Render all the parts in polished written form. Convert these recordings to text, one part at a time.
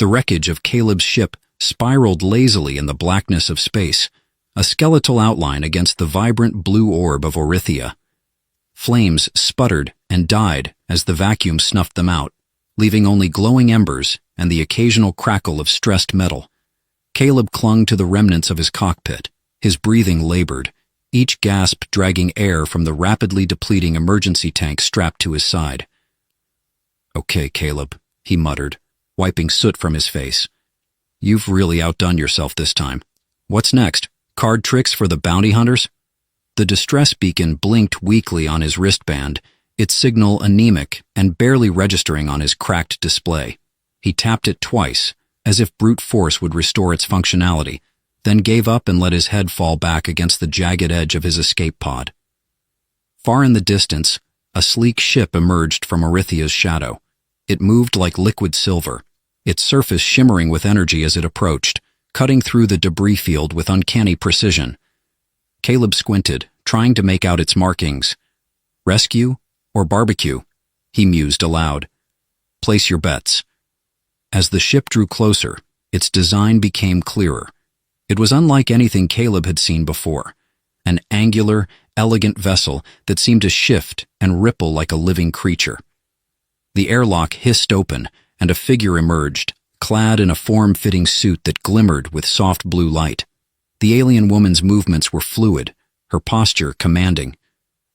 The wreckage of Caleb's ship spiraled lazily in the blackness of space, a skeletal outline against the vibrant blue orb of Orithia. Flames sputtered and died as the vacuum snuffed them out, leaving only glowing embers and the occasional crackle of stressed metal. Caleb clung to the remnants of his cockpit, his breathing labored, each gasp dragging air from the rapidly depleting emergency tank strapped to his side. "Okay, Caleb," he muttered, wiping soot from his face. "You've really outdone yourself this time. What's next? Card tricks for the bounty hunters?" The distress beacon blinked weakly on his wristband, its signal anemic and barely registering on his cracked display. He tapped it twice, as if brute force would restore its functionality, then gave up and let his head fall back against the jagged edge of his escape pod. Far in the distance, a sleek ship emerged from Orithia's shadow. It moved like liquid silver, its surface shimmering with energy as it approached, cutting through the debris field with uncanny precision. Caleb squinted, trying to make out its markings. "Rescue or barbecue?" he mused aloud. "Place your bets." As the ship drew closer, its design became clearer. It was unlike anything Caleb had seen before, an angular, elegant vessel that seemed to shift and ripple like a living creature. The airlock hissed open, and a figure emerged, clad in a form-fitting suit that glimmered with soft blue light. The alien woman's movements were fluid, her posture commanding.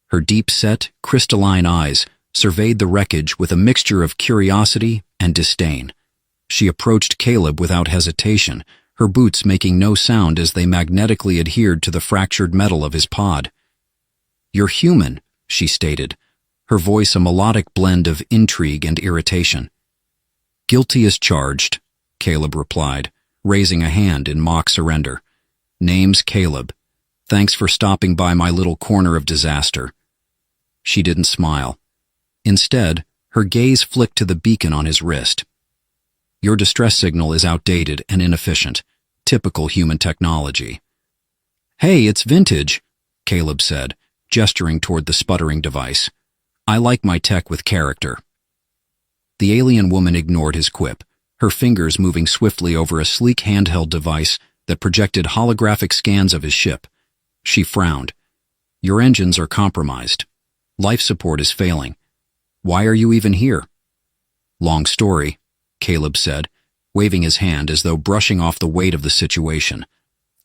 Her deep-set, crystalline eyes surveyed the wreckage with a mixture of curiosity and disdain. She approached Caleb without hesitation, her boots making no sound as they magnetically adhered to the fractured metal of his pod. "You're human," she stated, her voice a melodic blend of intrigue and irritation. "Guilty as charged," Caleb replied, raising a hand in mock surrender. "Name's Caleb. Thanks for stopping by my little corner of disaster." She didn't smile. Instead, her gaze flicked to the beacon on his wrist. "Your distress signal is outdated and inefficient. Typical human technology." "Hey, it's vintage," Caleb said, gesturing toward the sputtering device. "I like my tech with character." The alien woman ignored his quip, her fingers moving swiftly over a sleek handheld device that projected holographic scans of his ship. She frowned. "Your engines are compromised. Life support is failing. Why are you even here?" "Long story," Caleb said, waving his hand as though brushing off the weight of the situation.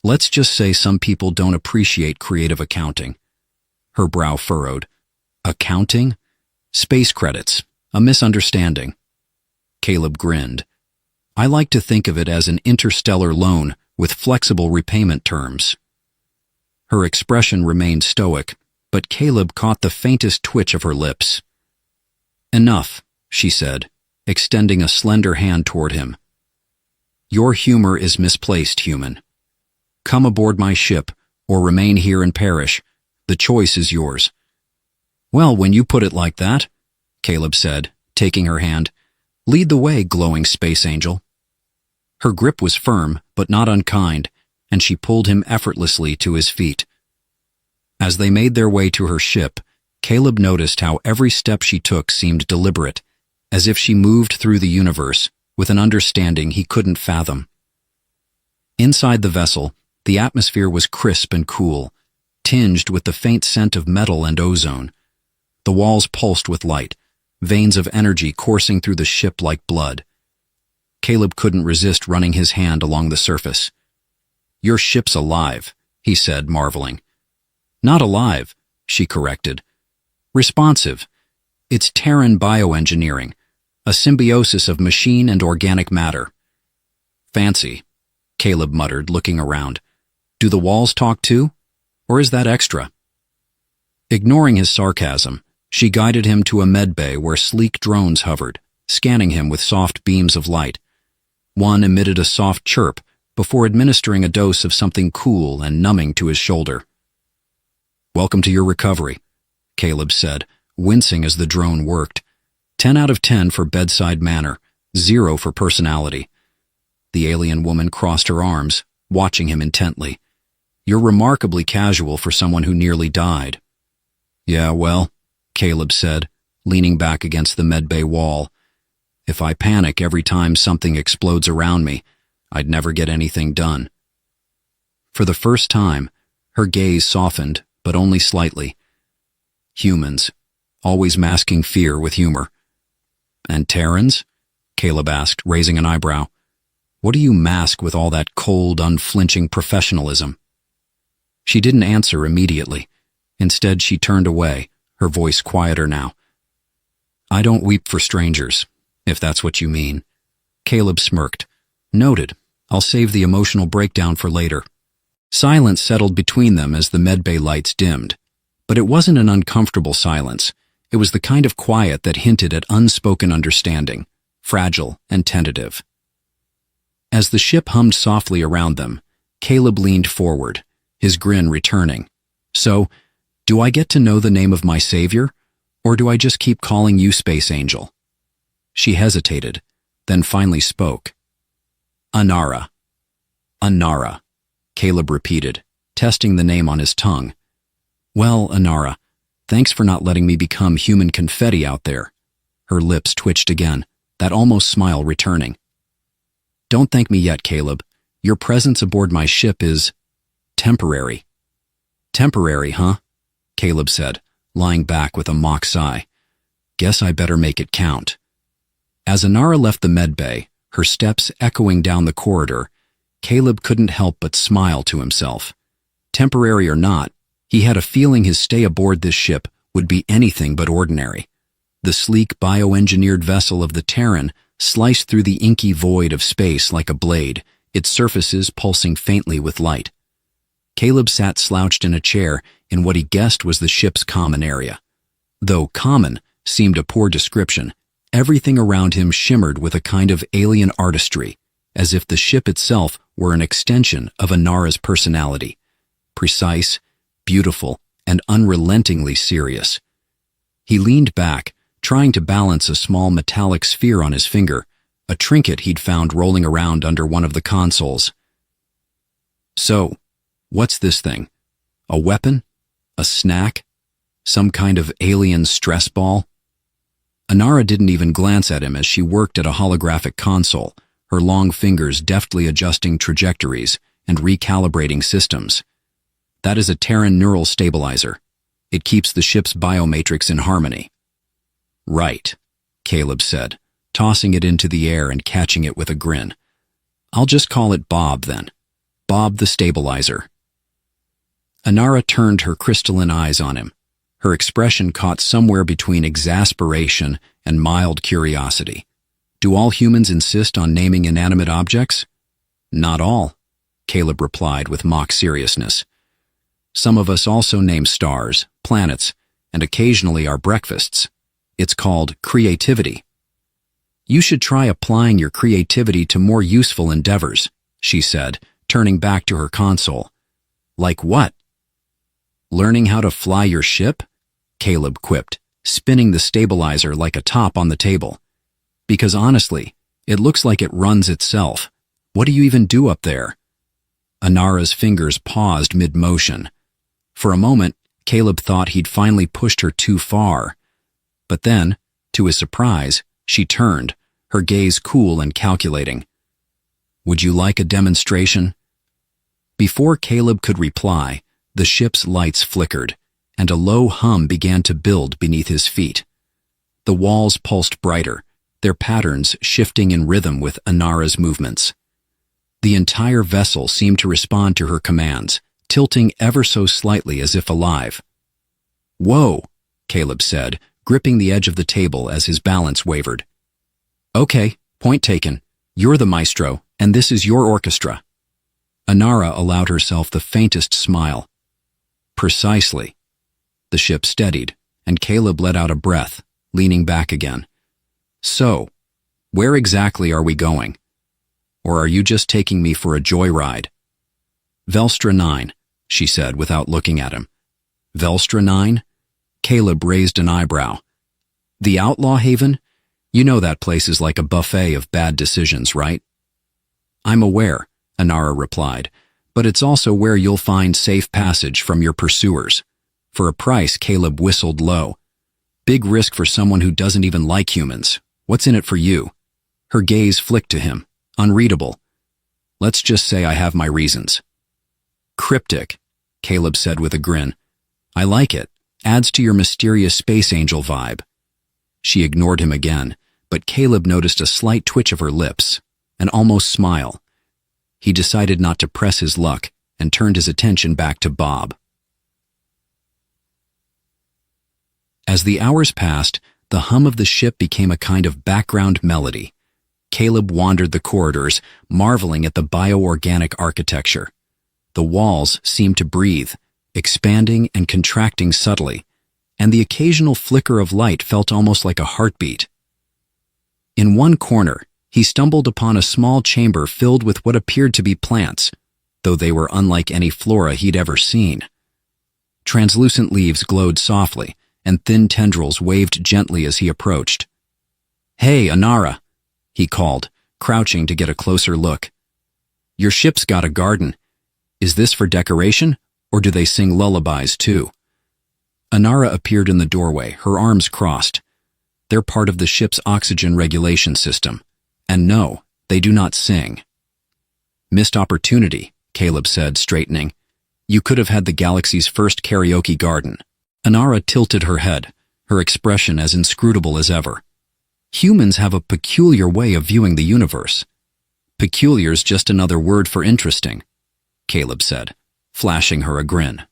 "Let's just say some people don't appreciate creative accounting." Her brow furrowed. "Accounting? Space credits. A misunderstanding." Caleb grinned. "I like to think of it as an interstellar loan with flexible repayment terms." Her expression remained stoic, but Caleb caught the faintest twitch of her lips. "Enough," she said, extending a slender hand toward him. "Your humor is misplaced, human. Come aboard my ship, or remain here and perish. The choice is yours." "Well, when you put it like that," Caleb said, taking her hand, "lead the way, glowing space angel." Her grip was firm, but not unkind, and she pulled him effortlessly to his feet. As they made their way to her ship, Caleb noticed how every step she took seemed deliberate, as if she moved through the universe with an understanding he couldn't fathom. Inside the vessel, the atmosphere was crisp and cool, tinged with the faint scent of metal and ozone. The walls pulsed with light, veins of energy coursing through the ship like blood. Caleb couldn't resist running his hand along the surface. "Your ship's alive," he said, marveling. "Not alive," she corrected. "Responsive. It's Terran bioengineering, a symbiosis of machine and organic matter." "Fancy," Caleb muttered, looking around. "Do the walls talk too? Or is that extra?" Ignoring his sarcasm, she guided him to a medbay where sleek drones hovered, scanning him with soft beams of light. One emitted a soft chirp before administering a dose of something cool and numbing to his shoulder. "Welcome to your recovery," Caleb said, wincing as the drone worked. 10 out of 10 for bedside manner, 0 for personality. The alien woman crossed her arms, watching him intently. "You're remarkably casual for someone who nearly died." "Yeah, well," Caleb said, leaning back against the medbay wall. If I panic every time something explodes around me, I'd never get anything done. For the first time, her gaze softened, but only slightly. Humans, always masking fear with humor. And Terrans? Caleb asked, raising an eyebrow. What do you mask with all that cold, unflinching professionalism? She didn't answer immediately. Instead, she turned away, her voice quieter now. I don't weep for strangers, if that's what you mean. Caleb smirked. Noted. I'll save the emotional breakdown for later. Silence settled between them as the medbay lights dimmed. But it wasn't an uncomfortable silence. It was the kind of quiet that hinted at unspoken understanding, fragile and tentative. As the ship hummed softly around them, Caleb leaned forward, his grin returning. So, do I get to know the name of my savior, or do I just keep calling you Space Angel? She hesitated, then finally spoke. Anara. Anara, Caleb repeated, testing the name on his tongue. Well, Anara, thanks for not letting me become human confetti out there. Her lips twitched again, that almost smile returning. Don't thank me yet, Caleb. Your presence aboard my ship is temporary. Temporary, huh? Caleb said, lying back with a mock sigh. Guess I better make it count. As Anara left the medbay, her steps echoing down the corridor, Caleb couldn't help but smile to himself. Temporary or not, he had a feeling his stay aboard this ship would be anything but ordinary. The sleek bioengineered vessel of the Terran sliced through the inky void of space like a blade, its surfaces pulsing faintly with light. Caleb sat slouched in a chair in what he guessed was the ship's common area. Though common seemed a poor description, everything around him shimmered with a kind of alien artistry, as if the ship itself were an extension of Anara's personality. Precise, beautiful, and unrelentingly serious. He leaned back, trying to balance a small metallic sphere on his finger, a trinket he'd found rolling around under one of the consoles. So, what's this thing? A weapon? A snack? Some kind of alien stress ball? Anara didn't even glance at him as she worked at a holographic console, her long fingers deftly adjusting trajectories and recalibrating systems. That is a Terran neural stabilizer. It keeps the ship's biomatrix in harmony. Right, Caleb said, tossing it into the air and catching it with a grin. I'll just call it Bob then. Bob the stabilizer. Anara turned her crystalline eyes on him, her expression caught somewhere between exasperation and mild curiosity. Do all humans insist on naming inanimate objects? Not all, Caleb replied with mock seriousness. Some of us also name stars, planets, and occasionally our breakfasts. It's called creativity. You should try applying your creativity to more useful endeavors, she said, turning back to her console. Like what? Learning how to fly your ship? Caleb quipped, spinning the stabilizer like a top on the table. Because honestly, it looks like it runs itself. What do you even do up there? Anara's fingers paused mid-motion. For a moment, Caleb thought he'd finally pushed her too far. But then, to his surprise, she turned, her gaze cool and calculating. Would you like a demonstration? Before Caleb could reply, the ship's lights flickered, and a low hum began to build beneath his feet. The walls pulsed brighter, their patterns shifting in rhythm with Anara's movements. The entire vessel seemed to respond to her commands, tilting ever so slightly as if alive. Whoa, Caleb said, gripping the edge of the table as his balance wavered. Okay, point taken. You're the maestro, and this is your orchestra. Anara allowed herself the faintest smile. Precisely. The ship steadied, and Caleb let out a breath, leaning back again. So, where exactly are we going? Or are you just taking me for a joyride? Velstra 9, she said without looking at him. Velstra 9? Caleb raised an eyebrow. The Outlaw Haven? You know that place is like a buffet of bad decisions, right? I'm aware, Anara replied, but it's also where you'll find safe passage from your pursuers. For a price, Caleb whistled low. Big risk for someone who doesn't even like humans. What's in it for you? Her gaze flicked to him, unreadable. Let's just say I have my reasons. Cryptic, Caleb said with a grin. I like it. Adds to your mysterious space angel vibe. She ignored him again, but Caleb noticed a slight twitch of her lips, an almost smile. He decided not to press his luck and turned his attention back to Bob. As the hours passed, the hum of the ship became a kind of background melody. Caleb wandered the corridors, marveling at the bioorganic architecture. The walls seemed to breathe, expanding and contracting subtly, and the occasional flicker of light felt almost like a heartbeat. In one corner, he stumbled upon a small chamber filled with what appeared to be plants, though they were unlike any flora he'd ever seen. Translucent leaves glowed softly, and thin tendrils waved gently as he approached. "Hey, Anara," he called, crouching to get a closer look. "Your ship's got a garden. Is this for decoration, or do they sing lullabies too?" Anara appeared in the doorway, her arms crossed. They're part of the ship's oxygen regulation system. And no, they do not sing. Missed opportunity, Caleb said, straightening. You could have had the galaxy's first karaoke garden. Anara tilted her head, her expression as inscrutable as ever. Humans have a peculiar way of viewing the universe. Peculiar's just another word for interesting, Caleb said, flashing her a grin.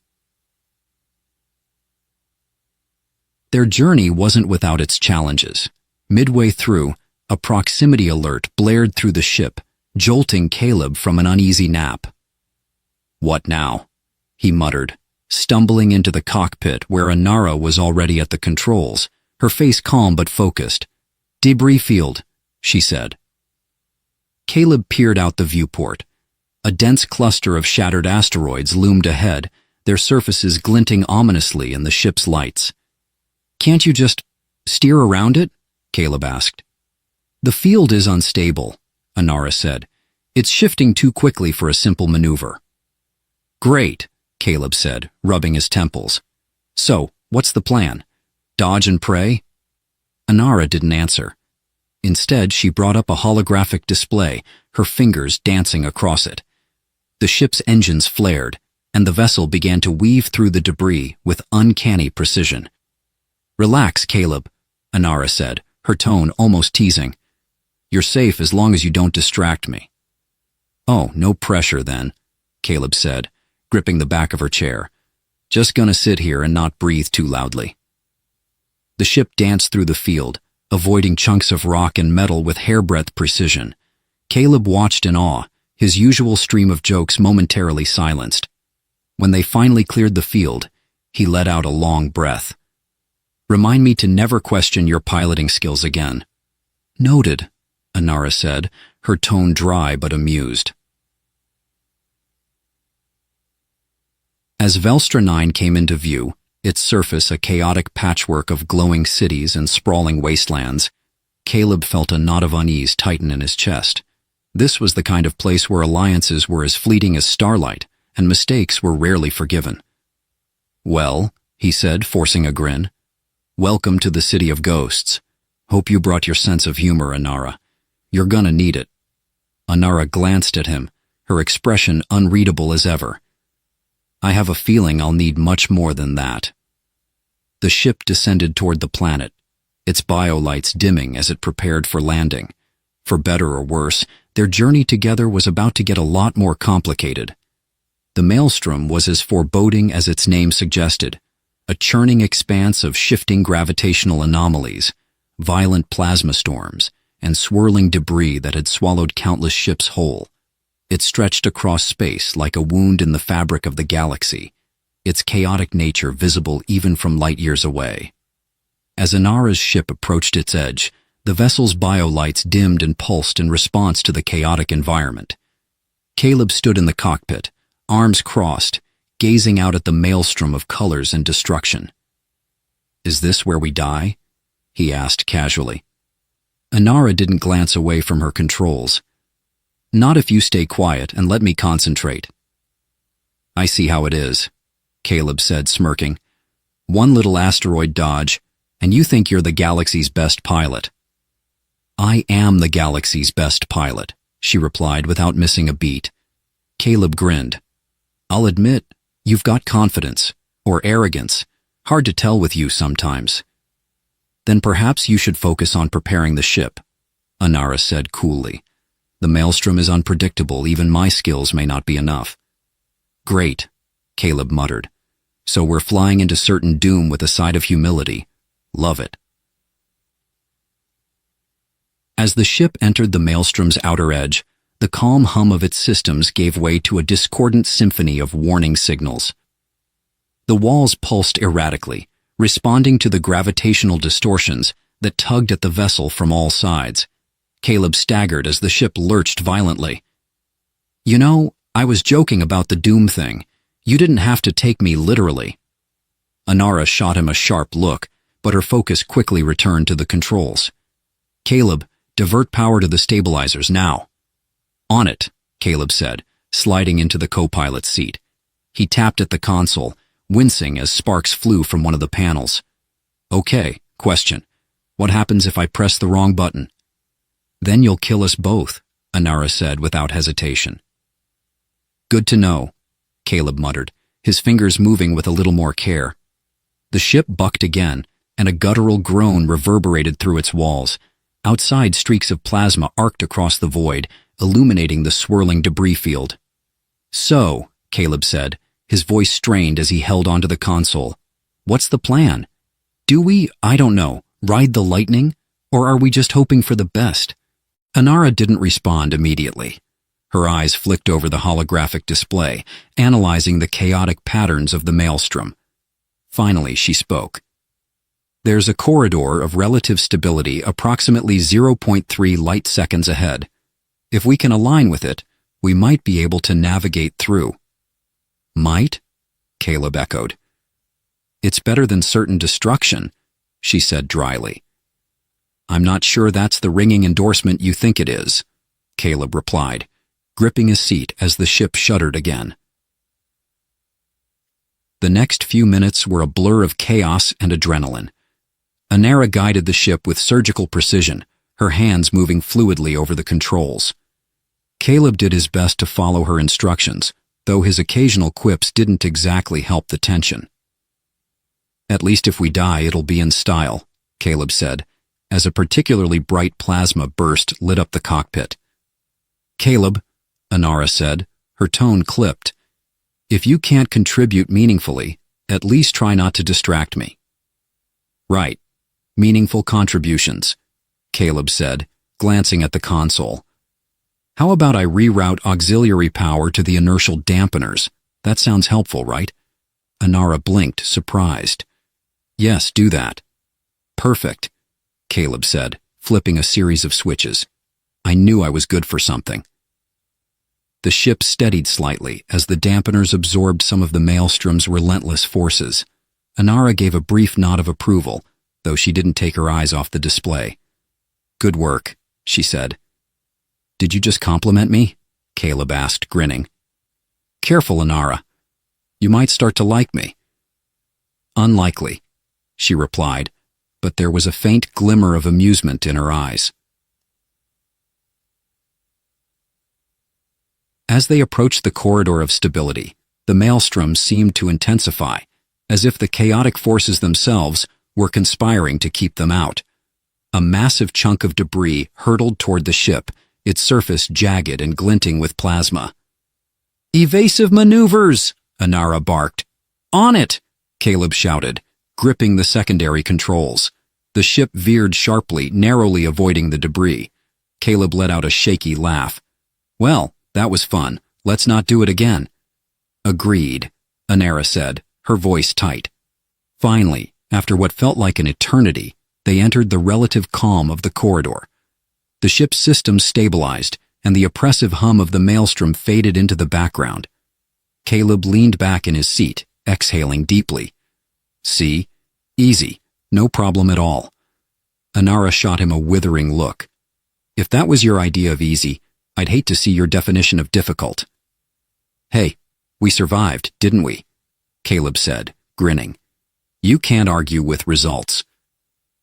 Their journey wasn't without its challenges. Midway through, a proximity alert blared through the ship, jolting Caleb from an uneasy nap. What now? He muttered, stumbling into the cockpit where Anara was already at the controls, her face calm but focused. Debris field, she said. Caleb peered out the viewport. A dense cluster of shattered asteroids loomed ahead, their surfaces glinting ominously in the ship's lights. Can't you just steer around it? Caleb asked. The field is unstable, Anara said. It's shifting too quickly for a simple maneuver. Great, Caleb said, rubbing his temples. So, what's the plan? Dodge and pray? Anara didn't answer. Instead, she brought up a holographic display, her fingers dancing across it. The ship's engines flared, and the vessel began to weave through the debris with uncanny precision. Relax, Caleb, Anara said, her tone almost teasing. You're safe as long as you don't distract me. Oh, no pressure then, Caleb said, gripping the back of her chair. Just gonna sit here and not breathe too loudly. The ship danced through the field, avoiding chunks of rock and metal with hairbreadth precision. Caleb watched in awe, his usual stream of jokes momentarily silenced. When they finally cleared the field, he let out a long breath. Remind me to never question your piloting skills again. Noted, Anara said, her tone dry but amused. As Velstra 9 came into view, its surface a chaotic patchwork of glowing cities and sprawling wastelands, Caleb felt a knot of unease tighten in his chest. This was the kind of place where alliances were as fleeting as starlight, and mistakes were rarely forgiven. Well, he said, forcing a grin. Welcome to the City of Ghosts. Hope you brought your sense of humor, Anara. You're gonna need it. Anara glanced at him, her expression unreadable as ever. I have a feeling I'll need much more than that. The ship descended toward the planet, its biolights dimming as it prepared for landing. For better or worse, their journey together was about to get a lot more complicated. The maelstrom was as foreboding as its name suggested, a churning expanse of shifting gravitational anomalies, violent plasma storms, and swirling debris that had swallowed countless ships whole. It stretched across space like a wound in the fabric of the galaxy, its chaotic nature visible even from light years away. As Anara's ship approached its edge, the vessel's biolights dimmed and pulsed in response to the chaotic environment. Caleb stood in the cockpit, arms crossed, gazing out at the maelstrom of colors and destruction. Is this where we die? He asked casually. Anara didn't glance away from her controls. Not if you stay quiet and let me concentrate. I see how it is, Caleb said, smirking. One little asteroid dodge, and you think you're the galaxy's best pilot. I am the galaxy's best pilot, she replied without missing a beat. Caleb grinned. I'll admit, you've got confidence, or arrogance. Hard to tell with you sometimes. Then perhaps you should focus on preparing the ship, Anara said coolly. The maelstrom is unpredictable, even my skills may not be enough. Great, Caleb muttered. So we're flying into certain doom with a side of humility. Love it. As the ship entered the maelstrom's outer edge, the calm hum of its systems gave way to a discordant symphony of warning signals. The walls pulsed erratically, responding to the gravitational distortions that tugged at the vessel from all sides. Caleb staggered as the ship lurched violently. You know, I was joking about the doom thing. You didn't have to take me literally. Anara shot him a sharp look, but her focus quickly returned to the controls. Caleb, divert power to the stabilizers now. On it, Caleb said, sliding into the co-pilot's seat. He tapped at the console, wincing as sparks flew from one of the panels. Okay, question. What happens if I press the wrong button? Then you'll kill us both, Anara said without hesitation. Good to know, Caleb muttered, his fingers moving with a little more care. The ship bucked again, and a guttural groan reverberated through its walls. Outside, streaks of plasma arced across the void, illuminating the swirling debris field. So, Caleb said, his voice strained as he held onto the console. What's the plan? Do we, I don't know, ride the lightning? Or are we just hoping for the best? Anara didn't respond immediately. Her eyes flicked over the holographic display, analyzing the chaotic patterns of the maelstrom. Finally, she spoke. There's a corridor of relative stability approximately 0.3 light seconds ahead. If we can align with it, we might be able to navigate through. Might? Caleb echoed. It's better than certain destruction, she said dryly. I'm not sure that's the ringing endorsement you think it is, Caleb replied, gripping his seat as the ship shuddered again. The next few minutes were a blur of chaos and adrenaline. Anara guided the ship with surgical precision, her hands moving fluidly over the controls. Caleb did his best to follow her instructions, though his occasional quips didn't exactly help the tension. At least if we die, it'll be in style, Caleb said, as a particularly bright plasma burst lit up the cockpit. Caleb, Anara said, her tone clipped. If you can't contribute meaningfully, at least try not to distract me. Right. Meaningful contributions, Caleb said, glancing at the console. How about I reroute auxiliary power to the inertial dampeners? That sounds helpful, right? Anara blinked, surprised. Yes, do that. Perfect, Caleb said, flipping a series of switches. I knew I was good for something. The ship steadied slightly as the dampeners absorbed some of the maelstrom's relentless forces. Anara gave a brief nod of approval, though she didn't take her eyes off the display. Good work, she said. Did you just compliment me? Caleb asked, grinning. Careful, Anara. You might start to like me. Unlikely, she replied, but there was a faint glimmer of amusement in her eyes. As they approached the corridor of stability, the maelstrom seemed to intensify, as if the chaotic forces themselves were conspiring to keep them out. A massive chunk of debris hurtled toward the ship, its surface jagged and glinting with plasma. Evasive maneuvers! Anara barked. On it! Caleb shouted, gripping the secondary controls. The ship veered sharply, narrowly avoiding the debris. Caleb let out a shaky laugh. Well, that was fun. Let's not do it again. Agreed, Anara said, her voice tight. Finally, after what felt like an eternity, they entered the relative calm of the corridor. The ship's systems stabilized, and the oppressive hum of the maelstrom faded into the background. Caleb leaned back in his seat, exhaling deeply. See? Easy. No problem at all. Anara shot him a withering look. If that was your idea of easy, I'd hate to see your definition of difficult. Hey, we survived, didn't we? Caleb said, grinning. You can't argue with results.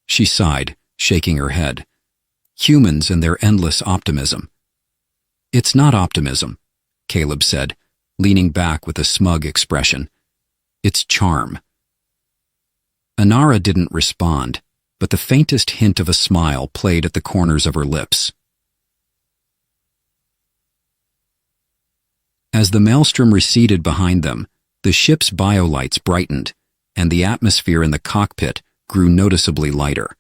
She sighed, shaking her head. Humans and their endless optimism. It's not optimism, Caleb said, leaning back with a smug expression. It's charm. Inara didn't respond, but the faintest hint of a smile played at the corners of her lips. As the maelstrom receded behind them, the ship's biolights brightened, and the atmosphere in the cockpit grew noticeably lighter.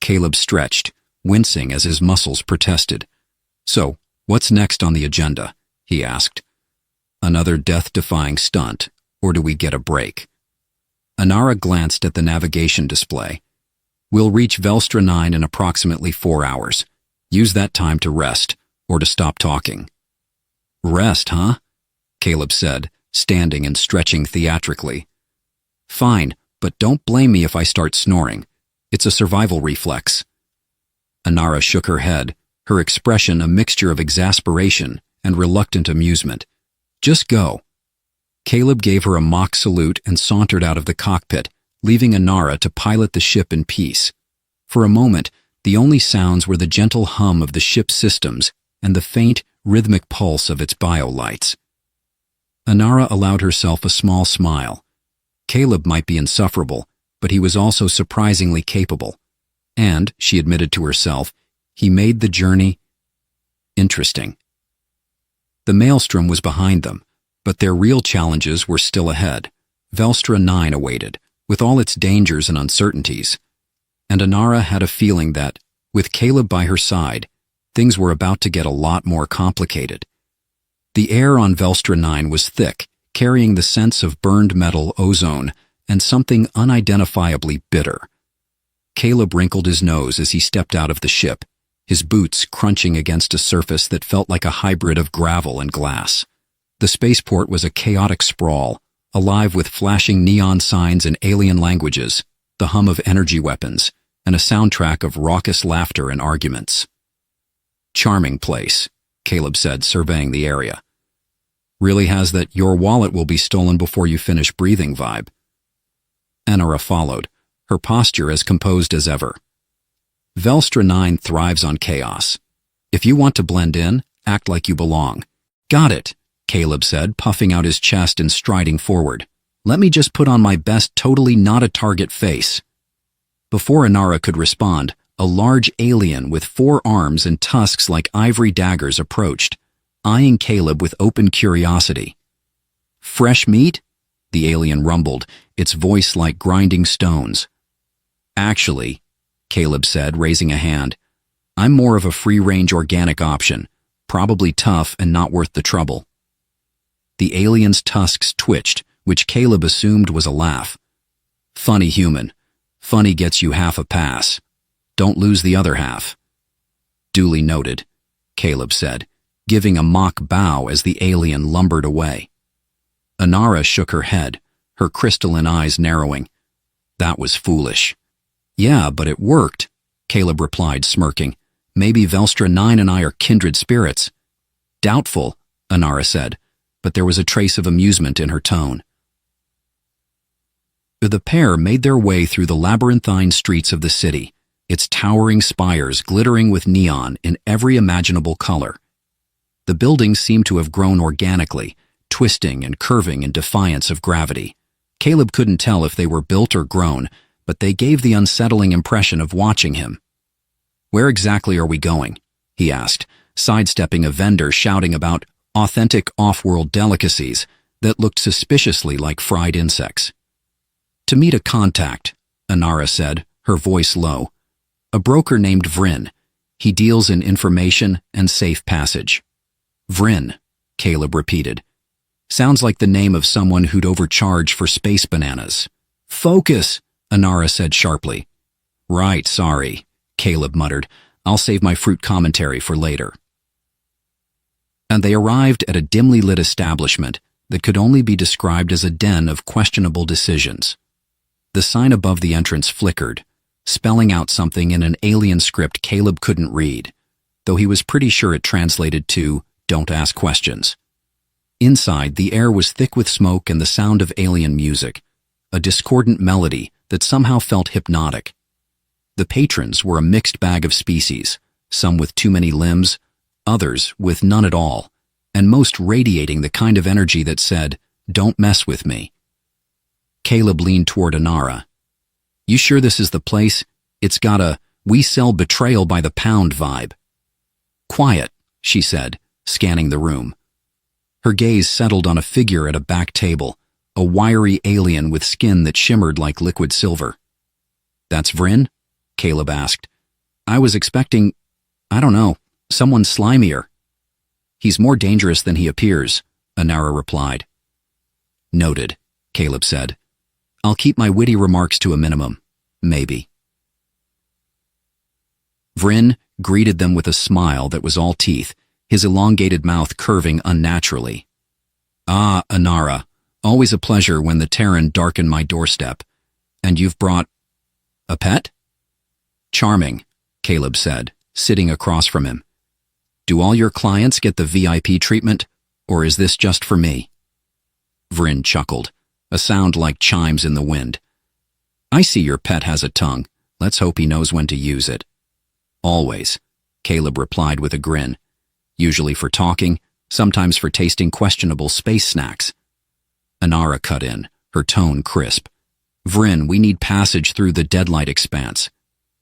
Caleb stretched, wincing as his muscles protested. "So, what's next on the agenda?" he asked. "Another death-defying stunt, or do we get a break?" Inara glanced at the navigation display. "We'll reach Velstra 9 in approximately 4 hours. Use that time to rest, or to stop talking." "Rest, huh?" Caleb said, standing and stretching theatrically. "Fine, but don't blame me if I start snoring. It's a survival reflex." Inara shook her head, her expression a mixture of exasperation and reluctant amusement. "Just go." Caleb gave her a mock salute and sauntered out of the cockpit, leaving Inara to pilot the ship in peace. For a moment, the only sounds were the gentle hum of the ship's systems and the faint, rhythmic pulse of its biolights. Inara allowed herself a small smile. Caleb might be insufferable, but he was also surprisingly capable. And, she admitted to herself, he made the journey interesting. The maelstrom was behind them, but their real challenges were still ahead. Velstra 9 awaited, with all its dangers and uncertainties. And Inara had a feeling that, with Caleb by her side, things were about to get a lot more complicated. The air on Velstra 9 was thick, carrying the sense of burned metal, ozone, and something unidentifiably bitter. Caleb wrinkled his nose as he stepped out of the ship, his boots crunching against a surface that felt like a hybrid of gravel and glass. The spaceport was a chaotic sprawl, alive with flashing neon signs in alien languages, the hum of energy weapons, and a soundtrack of raucous laughter and arguments. "Charming place," Caleb said, surveying the area. "Really has that your wallet will be stolen before you finish breathing vibe." Inara followed, her posture as composed as ever. "Velstra 9 thrives on chaos. If you want to blend in, act like you belong." "Got it," Caleb said, puffing out his chest and striding forward. "Let me just put on my best totally not a target face." Before Inara could respond, a large alien with 4 arms and tusks like ivory daggers approached, eyeing Caleb with open curiosity. "Fresh meat?" the alien rumbled, its voice like grinding stones. "Actually," Caleb said, raising a hand, "I'm more of a free-range organic option, probably tough and not worth the trouble." The alien's tusks twitched, which Caleb assumed was a laugh. "Funny human. Funny gets you half a pass. Don't lose the other half." "Duly noted," Caleb said, giving a mock bow as the alien lumbered away. Inara shook her head, her crystalline eyes narrowing. "That was foolish." "Yeah, but it worked," Caleb replied, smirking. "Maybe Velstra 9 and I are kindred spirits." "Doubtful," Inara said, but there was a trace of amusement in her tone. The pair made their way through the labyrinthine streets of the city, its towering spires glittering with neon in every imaginable color. The buildings seemed to have grown organically, twisting and curving in defiance of gravity. Caleb couldn't tell if they were built or grown, but they gave the unsettling impression of watching him. "Where exactly are we going?" he asked, sidestepping a vendor shouting about authentic off-world delicacies that looked suspiciously like fried insects. "To meet a contact," Inara said, her voice low. "A broker named Vryn. He deals in information and safe passage." "Vryn," Caleb repeated. "Sounds like the name of someone who'd overcharge for space bananas." "Focus," Inara said sharply. "Right, sorry," Caleb muttered. "I'll save my fruit commentary for later." And they arrived at a dimly lit establishment that could only be described as a den of questionable decisions. The sign above the entrance flickered, spelling out something in an alien script Caleb couldn't read, though he was pretty sure it translated to, "Don't ask questions." Inside, the air was thick with smoke and the sound of alien music, a discordant melody that somehow felt hypnotic. The patrons were a mixed bag of species, some with too many limbs, others with none at all, and most radiating the kind of energy that said, "Don't mess with me." Caleb leaned toward Inara. "You sure this is the place? It's got a 'we sell betrayal by the pound' vibe." "Quiet," she said, scanning the room. Her gaze settled on a figure at a back table, a wiry alien with skin that shimmered like liquid silver. "That's Vryn?" Caleb asked. "I was expecting, I don't know, someone slimier." "He's more dangerous than he appears," Inara replied. "Noted," Caleb said. "I'll keep my witty remarks to a minimum. Maybe." Vryn greeted them with a smile that was all teeth, his elongated mouth curving unnaturally. "Ah, Inara, always a pleasure when the Terran darken my doorstep. And you've brought a pet?" "Charming," Caleb said, sitting across from him. "Do all your clients get the VIP treatment, or is this just for me?" Vryn chuckled, a sound like chimes in the wind. "I see your pet has a tongue. Let's hope he knows when to use it." "Always," Caleb replied with a grin. "Usually for talking, sometimes for tasting questionable space snacks." Inara cut in, her tone crisp. "Vryn, we need passage through the deadlight expanse."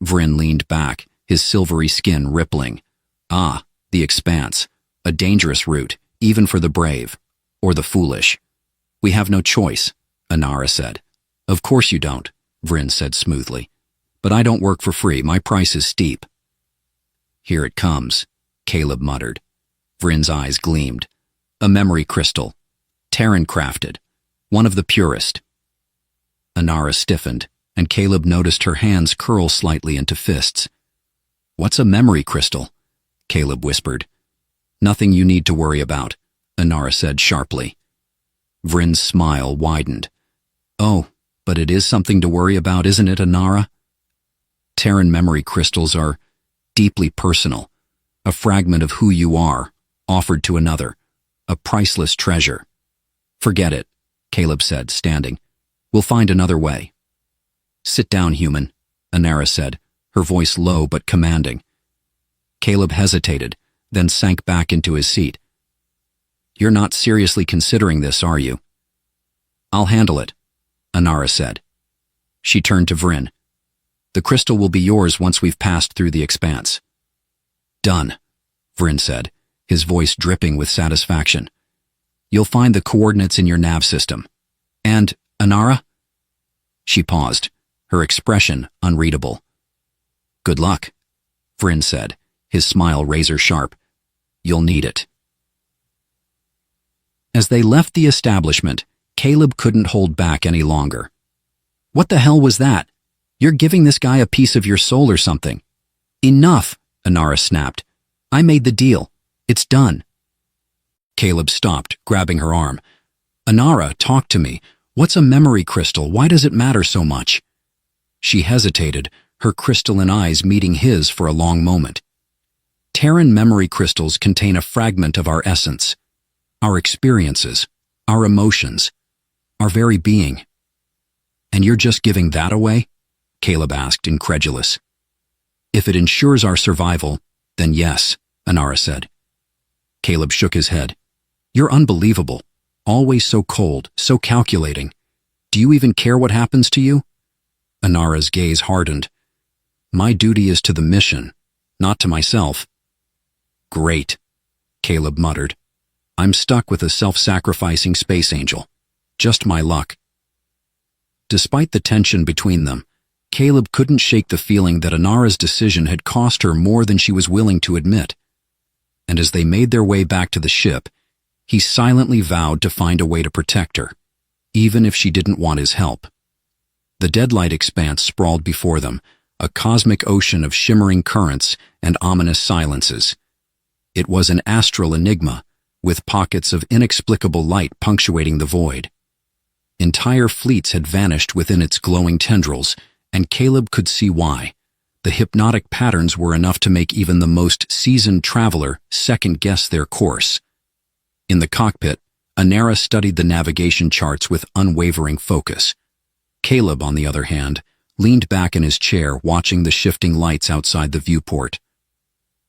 Vryn leaned back, his silvery skin rippling. "Ah, the expanse. A dangerous route, even for the brave. Or the foolish." "We have no choice," Inara said. "Of course you don't," Vryn said smoothly. "But I don't work for free. My price is steep." "Here it comes," Caleb muttered. Vryn's eyes gleamed. "A memory crystal. Terran crafted. One of the purest." Inara stiffened, and Caleb noticed her hands curl slightly into fists. "What's a memory crystal?" Caleb whispered. "Nothing you need to worry about," Inara said sharply. Vryn's smile widened. "Oh, but it is something to worry about, isn't it, Inara?" "Terran memory crystals are deeply personal, a fragment of who you are, offered to another, a priceless treasure." "Forget it," Caleb said, standing. "We'll find another way." "Sit down, human," Inara said, her voice low but commanding. Caleb hesitated, then sank back into his seat. "You're not seriously considering this, are you?" "I'll handle it," Inara said. She turned to Vryn. "The crystal will be yours once we've passed through the expanse." "Done," Vryn said, his voice dripping with satisfaction. "You'll find the coordinates in your nav system. And, Inara?" She paused, her expression unreadable. "Good luck," Vryn said, his smile razor-sharp. "You'll need it." As they left the establishment, Caleb couldn't hold back any longer. "What the hell was that? You're giving this guy a piece of your soul or something." "Enough," Inara snapped. "I made the deal. It's done." Caleb stopped, grabbing her arm. "Inara, talk to me. What's a memory crystal? Why does it matter so much?" She hesitated, her crystalline eyes meeting his for a long moment. "Terran memory crystals contain a fragment of our essence, our experiences, our emotions, our very being." "And you're just giving that away?" Caleb asked, incredulous. "If it ensures our survival, then yes," Inara said. Caleb shook his head. "You're unbelievable. Always so cold, so calculating. Do you even care what happens to you?" Inara's gaze hardened. "My duty is to the mission, not to myself." "Great," Caleb muttered. "I'm stuck with a self-sacrificing space angel. Just my luck." Despite the tension between them, Caleb couldn't shake the feeling that Inara's decision had cost her more than she was willing to admit. And as they made their way back to the ship, he silently vowed to find a way to protect her, even if she didn't want his help. The deadlight expanse sprawled before them, a cosmic ocean of shimmering currents and ominous silences. It was an astral enigma, with pockets of inexplicable light punctuating the void. Entire fleets had vanished within its glowing tendrils, and Caleb could see why. The hypnotic patterns were enough to make even the most seasoned traveler second-guess their course. In the cockpit, Inara studied the navigation charts with unwavering focus. Caleb, on the other hand, leaned back in his chair watching the shifting lights outside the viewport.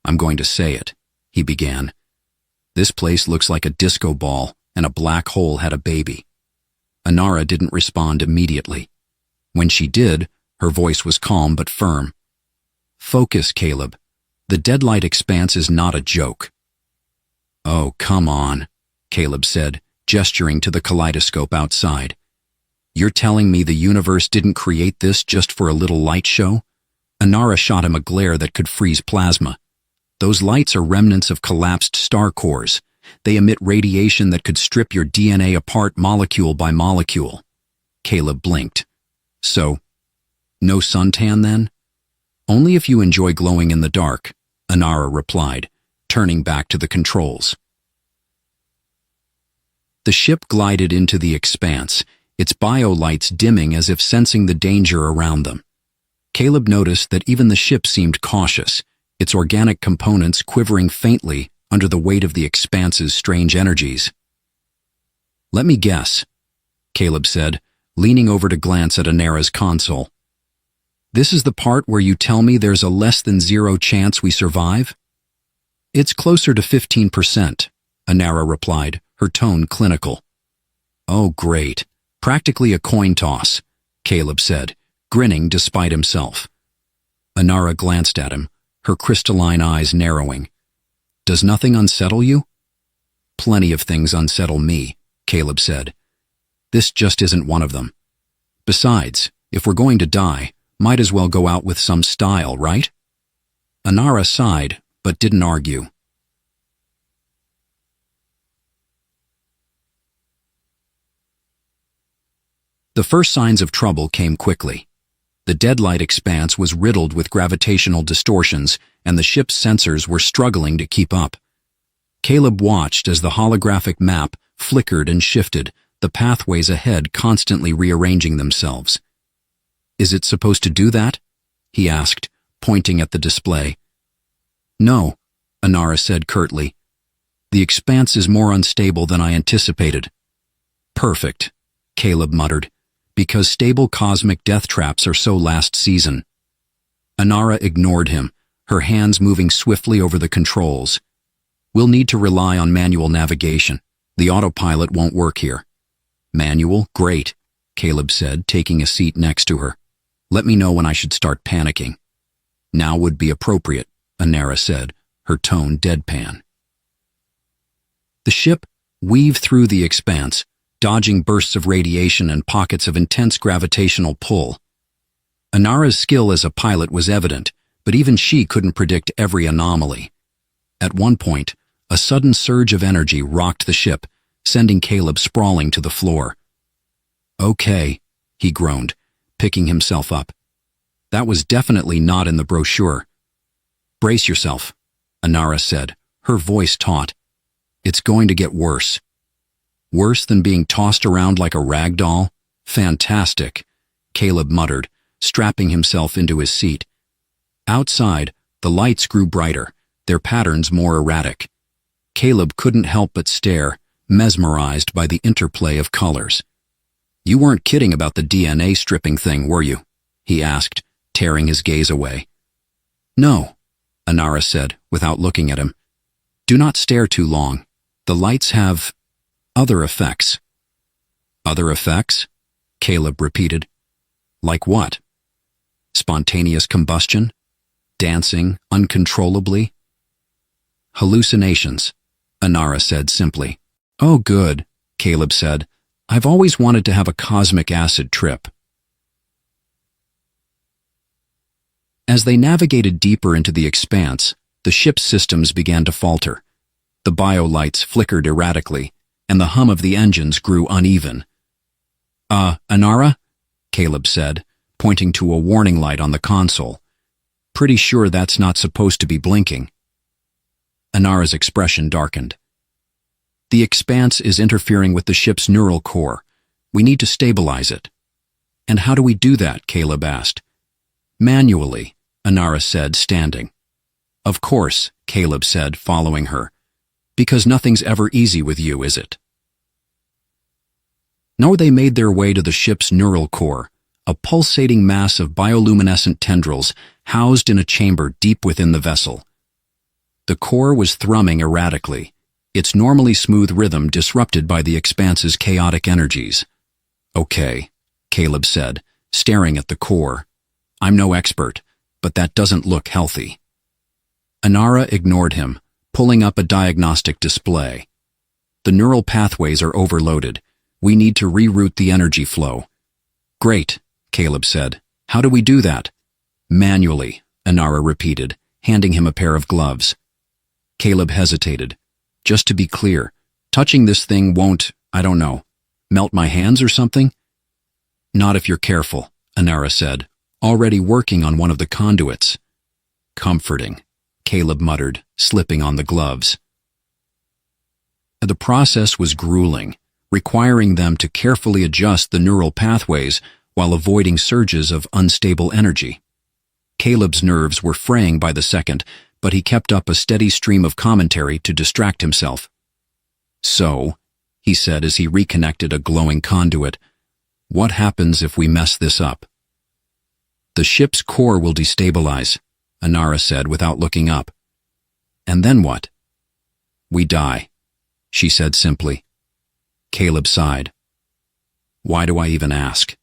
I'm going to say it, he began. This place looks like a disco ball, and a black hole had a baby. Inara didn't respond immediately. When she did, her voice was calm but firm. Focus, Caleb. The deadlight expanse is not a joke. Oh, come on, Caleb said, gesturing to the kaleidoscope outside. You're telling me the universe didn't create this just for a little light show? Inara shot him a glare that could freeze plasma. Those lights are remnants of collapsed star cores. They emit radiation that could strip your DNA apart molecule by molecule. Caleb blinked. So, no suntan then? Only if you enjoy glowing in the dark, Inara replied, turning back to the controls. The ship glided into the expanse, its biolights dimming as if sensing the danger around them. Caleb noticed that even the ship seemed cautious, its organic components quivering faintly under the weight of the expanse's strange energies. Let me guess, Caleb said, leaning over to glance at Inara's console. This is the part where you tell me there's a less than zero chance we survive? It's closer to 15%, Inara replied, her tone clinical. Oh, great. Practically a coin toss, Caleb said, grinning despite himself. Inara glanced at him, her crystalline eyes narrowing. Does nothing unsettle you? Plenty of things unsettle me, Caleb said. This just isn't one of them. Besides, if we're going to die, might as well go out with some style, right? Inara sighed, but didn't argue. The first signs of trouble came quickly. The deadlight expanse was riddled with gravitational distortions, and the ship's sensors were struggling to keep up. Caleb watched as the holographic map flickered and shifted, the pathways ahead constantly rearranging themselves. Is it supposed to do that? He asked, pointing at the display. No, Inara said curtly. The expanse is more unstable than I anticipated. Perfect, Caleb muttered, because stable cosmic death traps are so last season. Inara ignored him, her hands moving swiftly over the controls. We'll need to rely on manual navigation. The autopilot won't work here. Manual? Great, Caleb said, taking a seat next to her. Let me know when I should start panicking. Now would be appropriate, Inara said, her tone deadpan. The ship weaved through the expanse, dodging bursts of radiation and pockets of intense gravitational pull. Inara's skill as a pilot was evident, but even she couldn't predict every anomaly. At one point, a sudden surge of energy rocked the ship, sending Caleb sprawling to the floor. Okay, he groaned, picking himself up. That was definitely not in the brochure. Brace yourself, Inara said, her voice taut. It's going to get worse. Worse than being tossed around like a rag doll? Fantastic, Caleb muttered, strapping himself into his seat. Outside, the lights grew brighter, their patterns more erratic. Caleb couldn't help but stare, mesmerized by the interplay of colors. You weren't kidding about the DNA stripping thing, were you? He asked, tearing his gaze away. No, Inara said, without looking at him. Do not stare too long. The lights have other effects. Other effects? Caleb repeated. Like what? Spontaneous combustion? Dancing uncontrollably? Hallucinations, Inara said simply. Oh, good, Caleb said. I've always wanted to have a cosmic acid trip. As they navigated deeper into the expanse, the ship's systems began to falter. The biolights flickered erratically, and the hum of the engines grew uneven. Inara? Caleb said, pointing to a warning light on the console. Pretty sure that's not supposed to be blinking. Inara's expression darkened. The expanse is interfering with the ship's neural core. We need to stabilize it. And how do we do that? Caleb asked. Manually, Inara said, standing. Of course, Caleb said, following her. Because nothing's ever easy with you, is it? No, they made their way to the ship's neural core, a pulsating mass of bioluminescent tendrils housed in a chamber deep within the vessel. The core was thrumming erratically, its normally smooth rhythm disrupted by the expanse's chaotic energies. "Okay," Caleb said, staring at the core. "I'm no expert, but that doesn't look healthy." Inara ignored him, pulling up a diagnostic display. "The neural pathways are overloaded. We need to reroute the energy flow." "Great," Caleb said. "How do we do that?" "Manually," Inara repeated, handing him a pair of gloves. Caleb hesitated. "Just to be clear, touching this thing won't, I don't know, melt my hands or something?" "Not if you're careful," Inara said, already working on one of the conduits. "Comforting," Caleb muttered, slipping on the gloves. The process was grueling, requiring them to carefully adjust the neural pathways while avoiding surges of unstable energy. Caleb's nerves were fraying by the second, but he kept up a steady stream of commentary to distract himself. "So," he said as he reconnected a glowing conduit, "what happens if we mess this up?" "The ship's core will destabilize," Inara said without looking up. "And then what?" "We die," she said simply. Caleb sighed. "Why do I even ask?"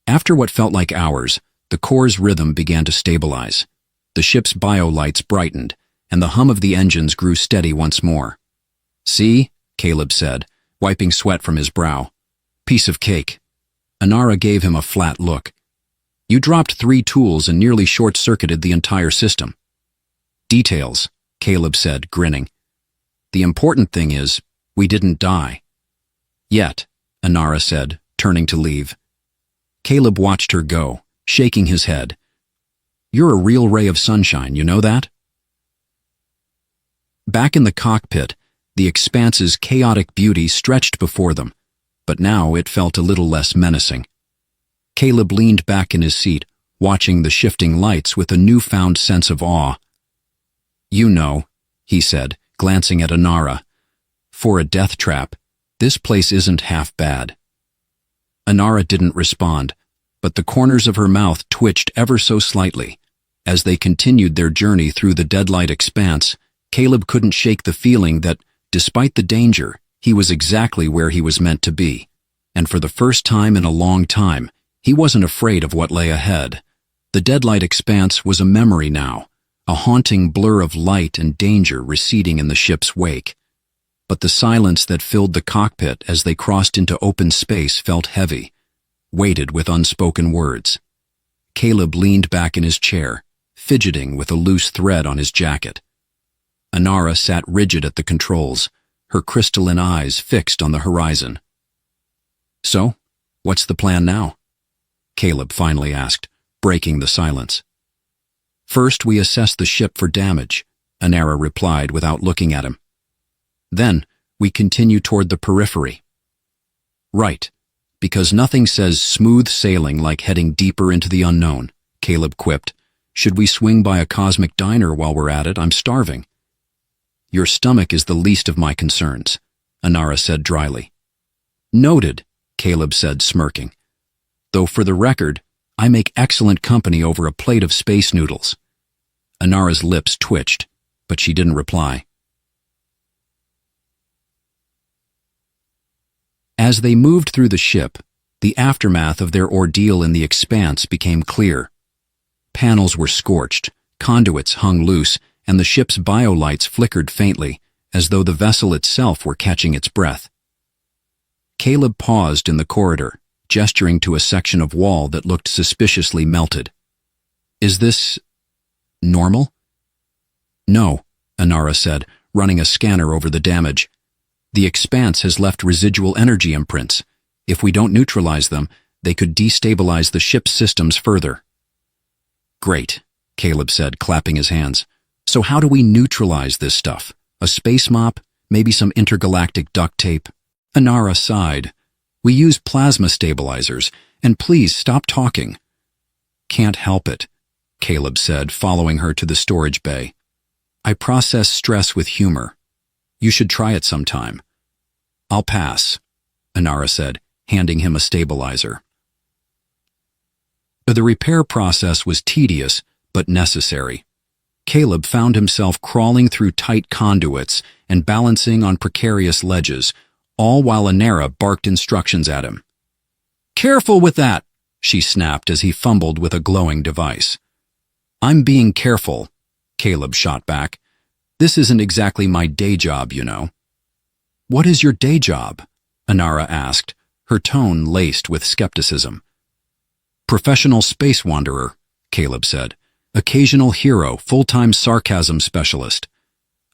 After what felt like hours, the core's rhythm began to stabilize. The ship's biolights brightened, and the hum of the engines grew steady once more. "See?" Caleb said, wiping sweat from his brow. "Piece of cake." Inara gave him a flat look. "You dropped 3 tools and nearly short-circuited the entire system." "Details," Caleb said, grinning. "The important thing is, we didn't die." "Yet," Inara said, turning to leave. Caleb watched her go, shaking his head. "You're a real ray of sunshine, you know that?" Back in the cockpit, the expanse's chaotic beauty stretched before them, but now it felt a little less menacing. Caleb leaned back in his seat, watching the shifting lights with a newfound sense of awe. "You know," he said, glancing at Inara, "for a death trap, this place isn't half bad." Inara didn't respond, but the corners of her mouth twitched ever so slightly. As they continued their journey through the deadlight expanse, Caleb couldn't shake the feeling that, despite the danger, he was exactly where he was meant to be. And for the first time in a long time, he wasn't afraid of what lay ahead. The deadlight expanse was a memory now, a haunting blur of light and danger receding in the ship's wake. But the silence that filled the cockpit as they crossed into open space felt heavy, weighted with unspoken words. Caleb leaned back in his chair, fidgeting with a loose thread on his jacket. Inara sat rigid at the controls, her crystalline eyes fixed on the horizon. "So, what's the plan now?" Caleb finally asked, breaking the silence. "First, we assess the ship for damage," Inara replied without looking at him. "Then, we continue toward the periphery." "Right, because nothing says smooth sailing like heading deeper into the unknown," Caleb quipped. "Should we swing by a cosmic diner while we're at it? I'm starving." "Your stomach is the least of my concerns," Inara said dryly. "Noted," Caleb said, smirking. "Though for the record, I make excellent company over a plate of space noodles." Inara's lips twitched, but she didn't reply. As they moved through the ship, the aftermath of their ordeal in the expanse became clear. Panels were scorched, conduits hung loose, and the ship's biolights flickered faintly, as though the vessel itself were catching its breath. Caleb paused in the corridor, gesturing to a section of wall that looked suspiciously melted. "Is this normal?" "No," Inara said, running a scanner over the damage. "The expanse has left residual energy imprints. If we don't neutralize them, they could destabilize the ship's systems further." "Great," Caleb said, clapping his hands. "So how do we neutralize this stuff? A space mop? Maybe some intergalactic duct tape?" Inara sighed. "We use plasma stabilizers, and please stop talking." "Can't help it," Caleb said, following her to the storage bay. "I process stress with humor. You should try it sometime." "I'll pass," Inara said, handing him a stabilizer. The repair process was tedious, but necessary. Caleb found himself crawling through tight conduits and balancing on precarious ledges, all while Anara barked instructions at him. "Careful with that!" she snapped as he fumbled with a glowing device. "I'm being careful," Caleb shot back. "This isn't exactly my day job, you know." "What is your day job?" Anara asked, her tone laced with skepticism. "Professional space wanderer," Caleb said. "Occasional hero, full-time sarcasm specialist."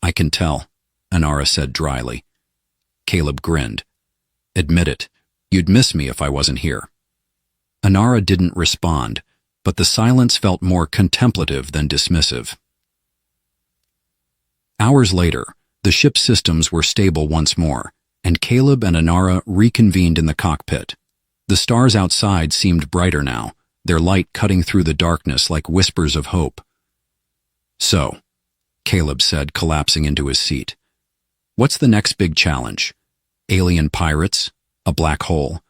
"I can tell," Anara said dryly. Caleb grinned. "Admit it, you'd miss me if I wasn't here." Anara didn't respond, but the silence felt more contemplative than dismissive. Hours later, the ship's systems were stable once more, and Caleb and Anara reconvened in the cockpit. The stars outside seemed brighter now, their light cutting through the darkness like whispers of hope. "So," Caleb said, collapsing into his seat, "what's the next big challenge? Alien pirates? A black hole?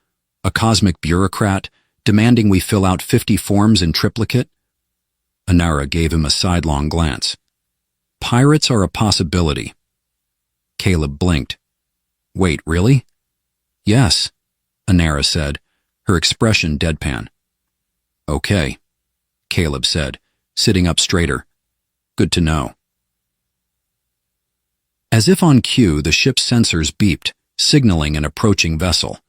A cosmic bureaucrat demanding we fill out 50 forms in triplicate?" Anara gave him a sidelong glance. "Pirates are a possibility." Caleb blinked. "Wait, really?" "Yes," Anara said, her expression deadpan. "Okay," Caleb said, sitting up straighter. "Good to know." As if on cue, the ship's sensors beeped, signaling an approaching vessel.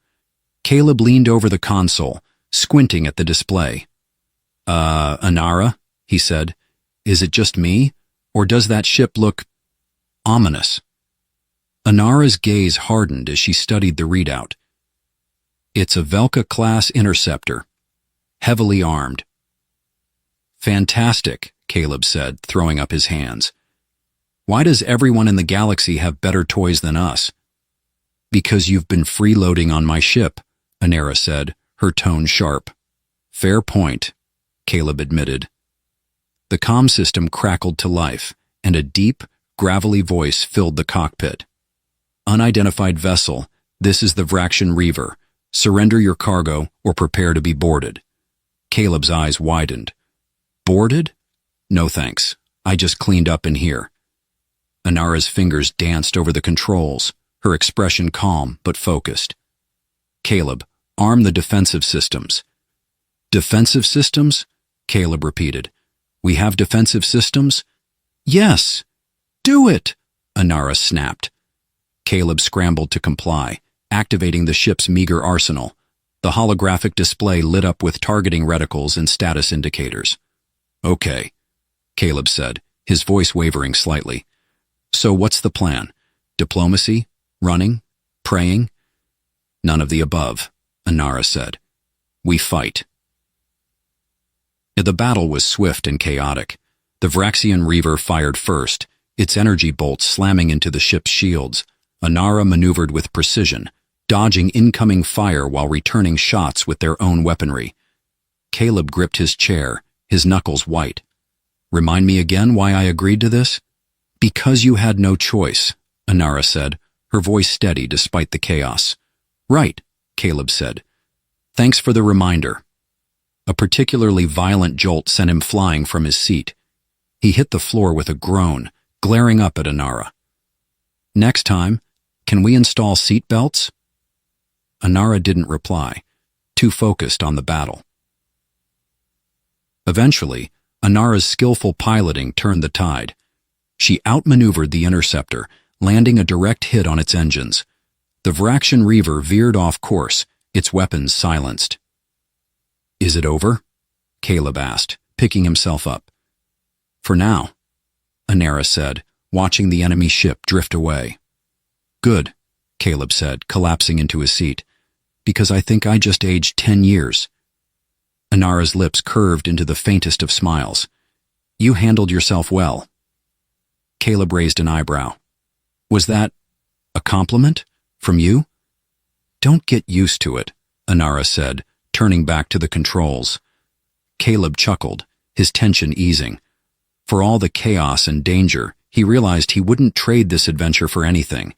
Caleb leaned over the console, squinting at the display. Anara," he said, "is it just me, or does that ship look ominous?" Anara's gaze hardened as she studied the readout. "It's a Velka-class interceptor, heavily armed." "Fantastic," Caleb said, throwing up his hands. "Why does everyone in the galaxy have better toys than us?" "Because you've been freeloading on my ship," Anara said, her tone sharp. "Fair point," Caleb admitted. The comm system crackled to life, and a deep, gravelly voice filled the cockpit. "Unidentified vessel, this is the Vraxian Reaver. Surrender your cargo or prepare to be boarded." Caleb's eyes widened. "Boarded? No thanks. I just cleaned up in here." Anara's fingers danced over the controls, her expression calm but focused. "Caleb, arm the defensive systems." "Defensive systems?" Caleb repeated. "We have defensive systems?" "Yes! Do it!" Anara snapped. Caleb scrambled to comply, activating the ship's meager arsenal. The holographic display lit up with targeting reticles and status indicators. "Okay," Caleb said, his voice wavering slightly. "So what's the plan? Diplomacy? Running? Praying?" "None of the above," Anara said. "We fight." The battle was swift and chaotic. The Vraxian Reaver fired first, its energy bolts slamming into the ship's shields. Anara maneuvered with precision, dodging incoming fire while returning shots with their own weaponry. Caleb gripped his chair, his knuckles white. "Remind me again why I agreed to this?" "Because you had no choice," Anara said, her voice steady despite the chaos. "Right," Caleb said. "Thanks for the reminder." A particularly violent jolt sent him flying from his seat. He hit the floor with a groan, glaring up at Anara. "Next time, can we install seat belts?" Anara didn't reply, too focused on the battle. Eventually, Anara's skillful piloting turned the tide. She outmaneuvered the interceptor, landing a direct hit on its engines. The Vraxian Reaver veered off course, its weapons silenced. "Is it over?" Caleb asked, picking himself up. "For now," Anara said, watching the enemy ship drift away. "Good," Caleb said, collapsing into his seat, "because I think I just aged 10 years. Anara's lips curved into the faintest of smiles. "You handled yourself well." Caleb raised an eyebrow. "Was that a compliment? From you?" "Don't get used to it," Anara said, turning back to the controls. Caleb chuckled, his tension easing. For all the chaos and danger, he realized he wouldn't trade this adventure for anything,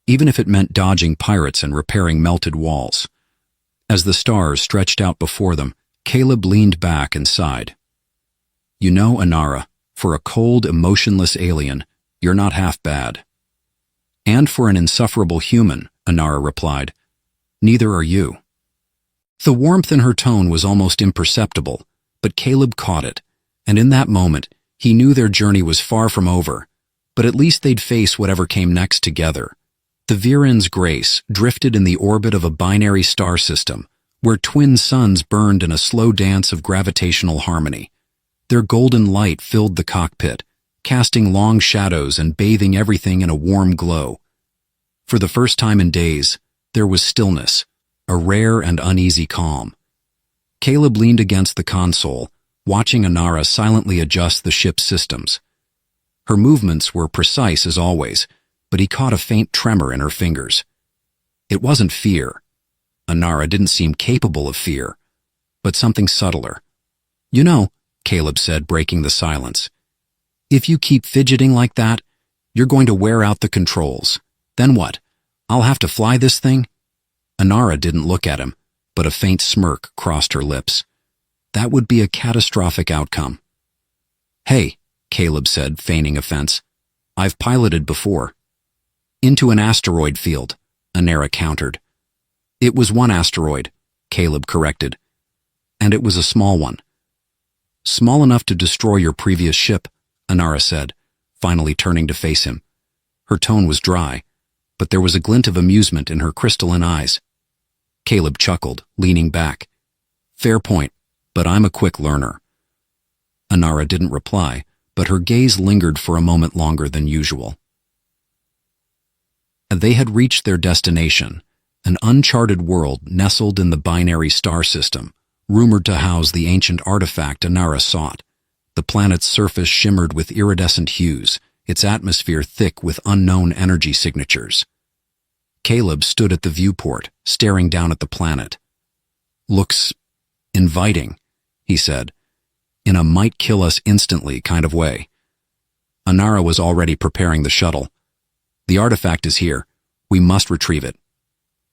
even if it meant dodging pirates and repairing melted walls. As the stars stretched out before them, Caleb leaned back and sighed. "You know, Anara, for For a cold, emotionless alien, you're not half bad. And for an insufferable human, Inara replied, neither are you. The warmth in her tone was almost imperceptible, but Caleb caught it, and in that moment, he knew their journey was far from over, but at least they'd face whatever came next together. The Viren's Grace drifted in the orbit of a binary star system, where twin suns burned in a slow dance of gravitational harmony. Their golden light filled the cockpit, casting long shadows and bathing everything in a warm glow. For the first time in days, there was stillness, a rare and uneasy calm. Caleb leaned against the console, watching Inara silently adjust the ship's systems. Her movements were precise as always, but he caught a faint tremor in her fingers. It wasn't fear. Inara didn't seem capable of fear, but something subtler. You know, Caleb said, breaking the silence, if you keep fidgeting like that, you're going to wear out the controls. Then what? I'll have to fly this thing? Inara didn't look at him, but a faint smirk crossed her lips. That would be a catastrophic outcome. Hey, Caleb said, feigning offense. I've piloted before. Into an asteroid field, Inara countered. It was one asteroid, Caleb corrected. And it was a small one. Small enough to destroy your previous ship, Inara said, finally turning to face him. Her tone was dry, but there was a glint of amusement in her crystalline eyes. Caleb chuckled, leaning back. Fair point, but I'm a quick learner. Inara didn't reply, but her gaze lingered for a moment longer than usual. They had reached their destination, an uncharted world nestled in the binary star system, rumored to house the ancient artifact Inara sought. The planet's surface shimmered with iridescent hues, its atmosphere thick with unknown energy signatures. Caleb stood at the viewport, staring down at the planet. Looks inviting, he said, in a might-kill-us-instantly kind of way. Inara was already preparing the shuttle. The artifact is here. We must retrieve it.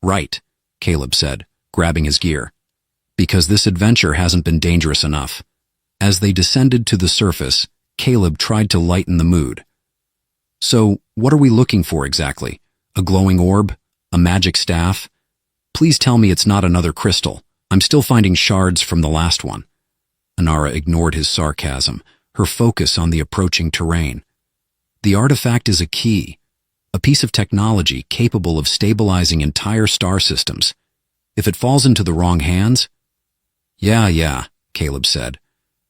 Right, Caleb said, grabbing his gear. Because this adventure hasn't been dangerous enough. As they descended to the surface, Caleb tried to lighten the mood. So, what are we looking for exactly? A glowing orb? A magic staff? Please tell me it's not another crystal. I'm still finding shards from the last one. Inara ignored his sarcasm, her focus on the approaching terrain. The artifact is a key, a piece of technology capable of stabilizing entire star systems. If it falls into the wrong hands... Yeah, Caleb said.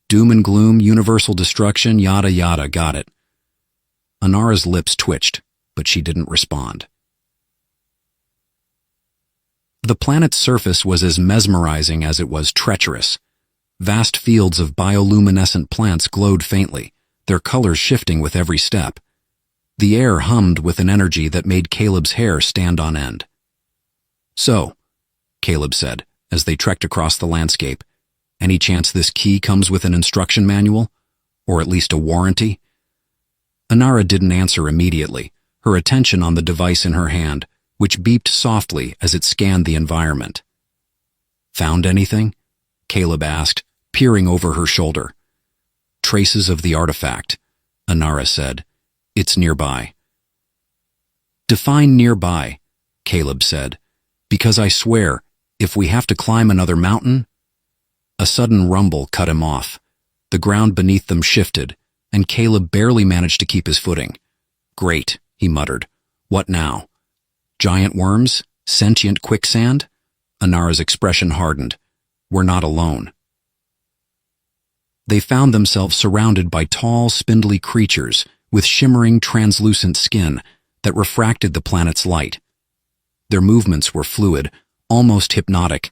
Doom and gloom, universal destruction, yada yada, got it. Inara's lips twitched, but she didn't respond. The planet's surface was as mesmerizing as it was treacherous. Vast fields of bioluminescent plants glowed faintly, their colors shifting with every step. The air hummed with an energy that made Caleb's hair stand on end. So, Caleb said, as they trekked across the landscape, any chance this key comes with an instruction manual? Or at least a warranty? Inara didn't answer immediately, her attention on the device in her hand, which beeped softly as it scanned the environment. Found anything? Caleb asked, peering over her shoulder. Traces of the artifact, Inara said. It's nearby. Define nearby, Caleb said, because I swear, if we have to climb another mountain... A sudden rumble cut him off. The ground beneath them shifted, and Caleb barely managed to keep his footing. Great, he muttered. What now? Giant worms? Sentient quicksand? Inara's expression hardened. We're not alone. They found themselves surrounded by tall, spindly creatures with shimmering, translucent skin that refracted the planet's light. Their movements were fluid, almost hypnotic,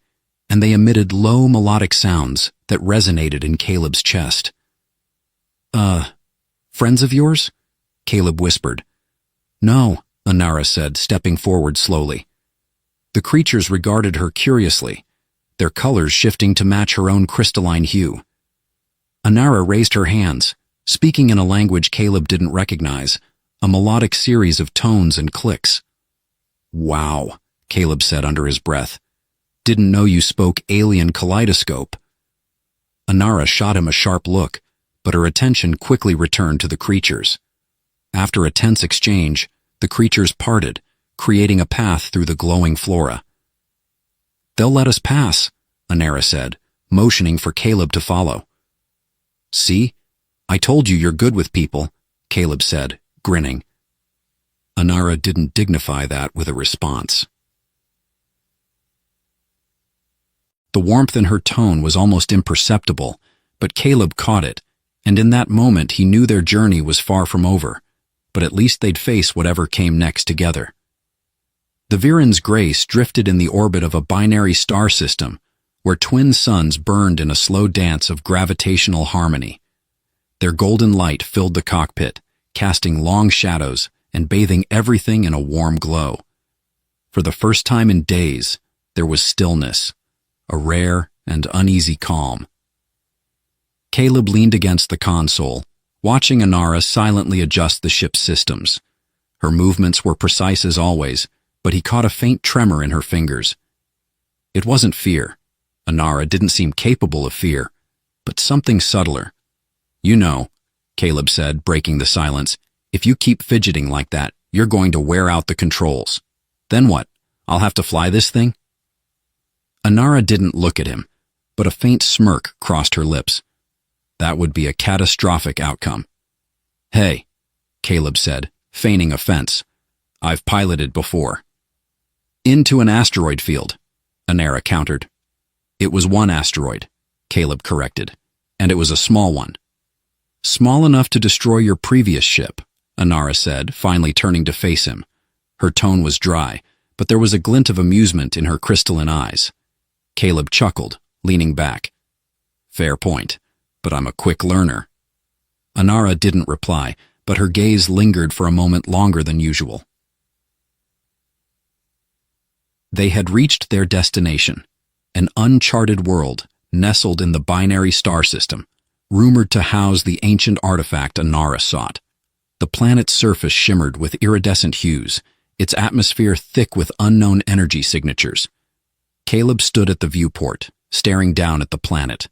and they emitted low melodic sounds that resonated in Caleb's chest. Friends of yours? Caleb whispered. No, Inara said, stepping forward slowly. The creatures regarded her curiously, their colors shifting to match her own crystalline hue. Inara raised her hands, speaking in a language Caleb didn't recognize, a melodic series of tones and clicks. Wow, Caleb said under his breath. Didn't know you spoke alien kaleidoscope. Inara shot him a sharp look, but her attention quickly returned to the creatures. After a tense exchange, the creatures parted, creating a path through the glowing flora. "They'll let us pass," Anara said, motioning for Caleb to follow. "See? I told you you're good with people," Caleb said, grinning. Anara didn't dignify that with a response. The warmth in her tone was almost imperceptible, but Caleb caught it, and in that moment he knew their journey was far from over, but at least they'd face whatever came next together. The Viren's grace drifted in the orbit of a binary star system, where twin suns burned in a slow dance of gravitational harmony. Their golden light filled the cockpit, casting long shadows and bathing everything in a warm glow. For the first time in days, there was stillness, a rare and uneasy calm. Caleb leaned against the console, watching Anara silently adjust the ship's systems. Her movements were precise as always, but he caught a faint tremor in her fingers. It wasn't fear. Anara didn't seem capable of fear, but something subtler. "You know," Caleb said, breaking the silence, "if you keep fidgeting like that, you're going to wear out the controls. Then what? I'll have to fly this thing?" Anara didn't look at him, but a faint smirk crossed her lips. That would be a catastrophic outcome. "Hey," Caleb said, feigning offense. "I've piloted before." "Into an asteroid field," Anara countered. "It was one asteroid," Caleb corrected, "and it was a small one." "Small enough to destroy your previous ship," Anara said, finally turning to face him. Her tone was dry, but there was a glint of amusement in her crystalline eyes. Caleb chuckled, leaning back. "Fair point, but I'm a quick learner." Anara didn't reply, but her gaze lingered for a moment longer than usual. They had reached their destination, an uncharted world nestled in the binary star system, rumored to house the ancient artifact Anara sought. The planet's surface shimmered with iridescent hues, its atmosphere thick with unknown energy signatures. Caleb stood at the viewport, staring down at the planet.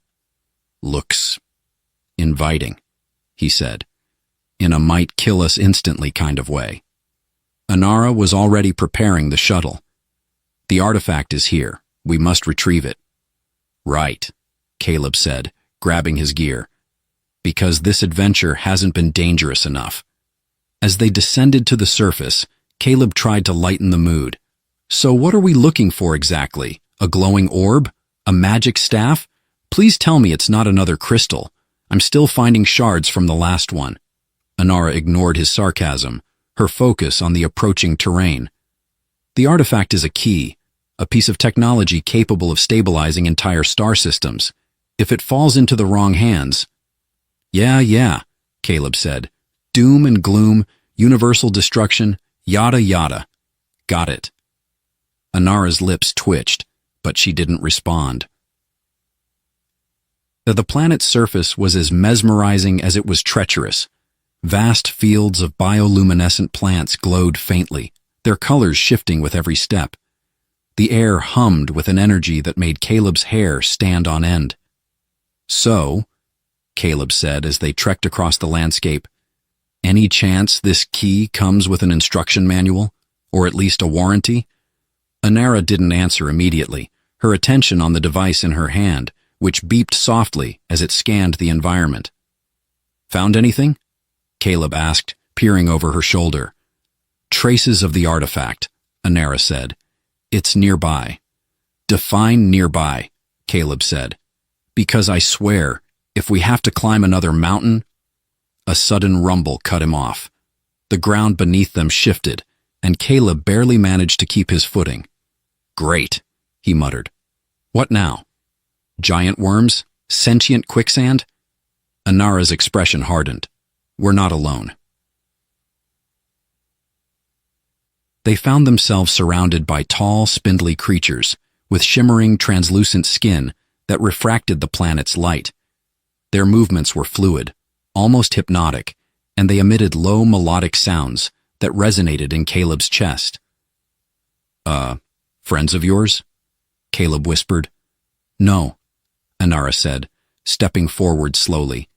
"Looks inviting," he said, in a might-kill-us-instantly kind of way. Anara was already preparing the shuttle. "The artifact is here. We must retrieve it." "Right," Caleb said, grabbing his gear, "because this adventure hasn't been dangerous enough." As they descended to the surface, Caleb tried to lighten the mood. "So what are we looking for exactly? A glowing orb? A magic staff? Please tell me it's not another crystal. I'm still finding shards from the last one." Anara ignored his sarcasm, her focus on the approaching terrain. "The artifact is a key, a piece of technology capable of stabilizing entire star systems. If it falls into the wrong hands—" Yeah, Caleb said. "Doom and gloom, universal destruction, yada yada. Got it." Anara's lips twitched, but she didn't respond. The planet's surface was as mesmerizing as it was treacherous. Vast fields of bioluminescent plants glowed faintly, their colors shifting with every step. The air hummed with an energy that made Caleb's hair stand on end. "So," Caleb said as they trekked across the landscape, "any chance this key comes with an instruction manual, or at least a warranty?" Anara didn't answer immediately, her attention on the device in her hand, which beeped softly as it scanned the environment. "Found anything?" Caleb asked, peering over her shoulder. "Traces of the artifact," Anara said. "It's nearby." "Define nearby," Caleb said. "Because I swear, if we have to climb another mountain—" A sudden rumble cut him off. The ground beneath them shifted, and Caleb barely managed to keep his footing. "Great," he muttered. "What now? Giant worms? Sentient quicksand?" Anara's expression hardened. "We're not alone." They found themselves surrounded by tall, spindly creatures with shimmering, translucent skin that refracted the planet's light. Their movements were fluid, almost hypnotic, and they emitted low melodic sounds that resonated in Caleb's chest. Friends of yours?" Caleb whispered. "No," Anara said, stepping forward slowly.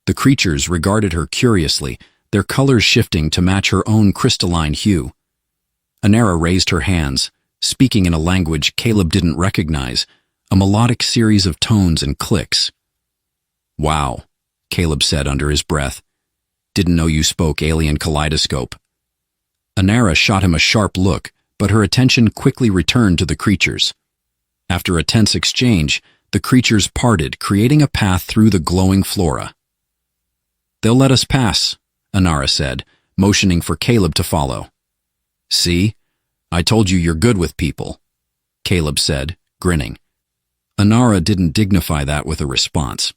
The creatures regarded her curiously, their colors shifting to match her own crystalline hue. Anara raised her hands, speaking in a language Caleb didn't recognize, a melodic series of tones and clicks. "Wow," Caleb said under his breath. "Didn't know you spoke alien kaleidoscope." Anara shot him a sharp look, but her attention quickly returned to the creatures. After a tense exchange, the creatures parted, creating a path through the glowing flora. "They'll let us pass," Anara said, motioning for Caleb to follow. "See? I told you you're good with people," Caleb said, grinning. Anara didn't dignify that with a response.